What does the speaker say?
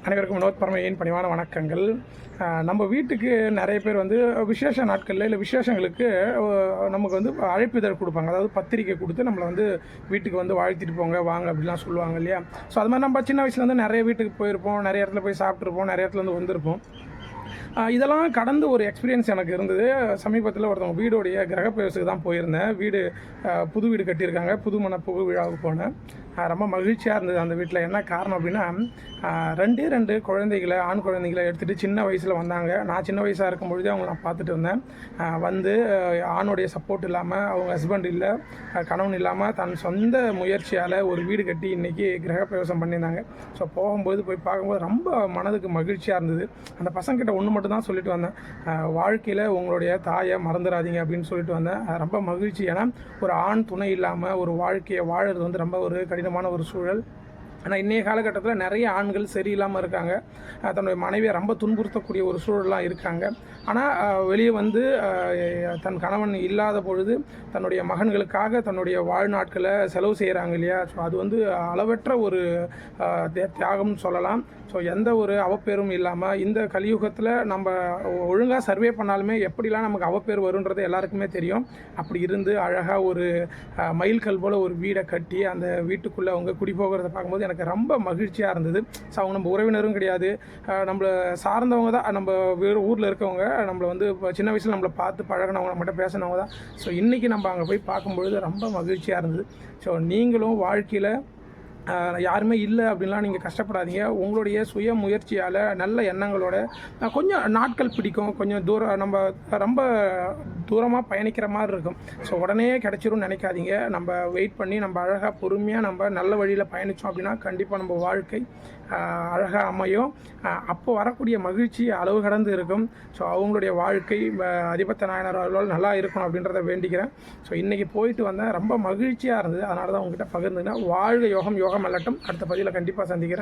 அனைவருக்கும் வினோத் பரமையின் பணிவான வணக்கங்கள். நம்ம வீட்டுக்கு நிறைய பேர் வந்து விசேஷ நாட்களில் இல்லை விசேஷங்களுக்கு நமக்கு வந்து அழைப்பிதழ் கொடுப்பாங்க. அதாவது பத்திரிக்கை கொடுத்து நம்மளை வந்து வீட்டுக்கு வந்து வாழ்த்திட்டு போங்க வாங்க அப்படிலாம் சொல்லுவாங்க இல்லையா. ஸோ அது மாதிரி நம்ம சின்ன வயசுலேருந்து நிறைய வீட்டுக்கு போயிருப்போம், நிறைய இடத்துல போய் சாப்பிட்ருப்போம், நிறைய இடத்துல வந்து வந்திருப்போம். இதெல்லாம் கடந்து ஒரு எக்ஸ்பீரியன்ஸ் எனக்கு இருந்தது. சமீபத்தில் ஒருத்தவங்க வீடோடைய கிரகப்பிரவேசத்துக்கு தான் போயிருந்தேன். புது வீடு கட்டியிருக்காங்க. புதுமண புகு விழாவுக்கு போனேன். ரொம்ப மகிழ்ச்சியாக இருந்தது அந்த வீட்டில். என்ன காரணம் அப்படின்னா, ரெண்டு குழந்தைகளை, ஆண் குழந்தைகளை எடுத்துகிட்டு சின்ன வயசில் வந்தாங்க. நான் சின்ன வயசாக இருக்கும் பொழுதே அவங்கள நான் பார்த்துட்டு இருந்தேன். வந்து ஆணுடைய சப்போர்ட் இல்லாமல், அவங்க ஹஸ்பண்ட் இல்லை, கணவன் இல்லாமல் தன் சொந்த முயற்சியால் ஒரு வீடு கட்டி இன்றைக்கி கிரகப்பிரவேசம் பண்ணியிருந்தாங்க. ஸோ போகும்போது போய் பார்க்கும்போது ரொம்ப மனதுக்கு மகிழ்ச்சியாக இருந்தது. அந்த பசங்கிட்ட ஒன்று மட்டும் தான் சொல்லிட்டு வந்தேன், வாழ்க்கையில் உங்களுடைய தாயை மறந்துடாதீங்க அப்படின்னு சொல்லிட்டு வந்தேன். ரொம்ப மகிழ்ச்சி. ஏன்னா ஒரு ஆண் துணை இல்லாமல் ஒரு வாழ்க்கையை வாழறது வந்து ரொம்ப ஒரு கடினமான ஒரு சூழல். ஆனால் இன்றைய காலகட்டத்தில் நிறைய ஆண்கள் சரியில்லாமல் இருக்காங்க. தன்னுடைய மனைவியை ரொம்ப துன்புறுத்தக்கூடிய ஒரு சூழலாம் இருக்காங்க. ஆனால் வெளியே வந்து தன் கணவன் இல்லாத பொழுது தன்னுடைய மகன்களுக்காக தன்னுடைய வாழ்நாட்களை செலவு செய்கிறாங்க இல்லையா. ஸோ அது வந்து அளவற்ற ஒரு தியாகம்னு சொல்லலாம். ஸோ எந்த ஒரு அவப்பேரும் இல்லாமல் இந்த கலியுகத்தில் நம்ம ஒழுங்காக சர்வே பண்ணாலுமே எப்படிலாம் நமக்கு அவப்பேர் வருன்றது எல்லாருக்குமே தெரியும். அப்படி இருந்து அழகாக ஒரு மைல்கல் போல் ஒரு வீடை கட்டி அந்த வீட்டுக்குள்ளே அவங்க குடி போகிறத பார்க்கும்போது எனக்கு ரொம்ப மகிழ்ச்சியாக இருந்தது. ஸோ அவங்க நம்ம உறவினரும் கிடையாது, நம்மளை சார்ந்தவங்க தான், நம்ம வேறு ஊரில் இருக்கவங்க, நம்மளை வந்து சின்ன வயசில் நம்மளை பார்த்து பழகினவங்க, நம்மகிட்ட பேசினவங்க தான். ஸோ இன்றைக்கி நம்ம அங்கே போய் பார்க்கும்பொழுது ரொம்ப மகிழ்ச்சியாக இருந்தது. ஸோ நீங்களும் வாழ்க்கையில் யாருமே இல்லை அப்படின்லாம் நீங்கள் கஷ்டப்படாதீங்க. உங்களுடைய சுய முயற்சியால் நல்ல எண்ணங்களோட கொஞ்சம் நாட்கள் பிடிக்கும், கொஞ்சம் தூரம் நம்ம ரொம்ப தூரமாக பயணிக்கிற மாதிரி இருக்கும். ஸோ உடனே கிடச்சிரும்னு நினைக்காதீங்க. நம்ம வெயிட் பண்ணி நம்ம அழகாக பொறுமையாக நம்ம நல்ல வழியில் பயணித்தோம் அப்படின்னா கண்டிப்பாக நம்ம வாழ்க்கை அழகாக அமையும். அப்போ வரக்கூடிய மகிழ்ச்சி அளவு கடந்து இருக்கும். ஸோ அவங்களுடைய வாழ்க்கை அதிபத்த நாயனார் அவர்களால் நல்லா இருக்கணும் அப்படின்றத வேண்டிக்கிறேன். ஸோ இன்றைக்கி போயிட்டு வந்தேன், ரொம்ப மகிழ்ச்சியாக இருந்தது. அதனால தான் உங்ககிட்ட பகிர்ந்துங்க. வாழ்க யோகம், யோகம் அல்லட்டும். அடுத்த பதிவில் கண்டிப்பாக சந்திக்கிறேன்.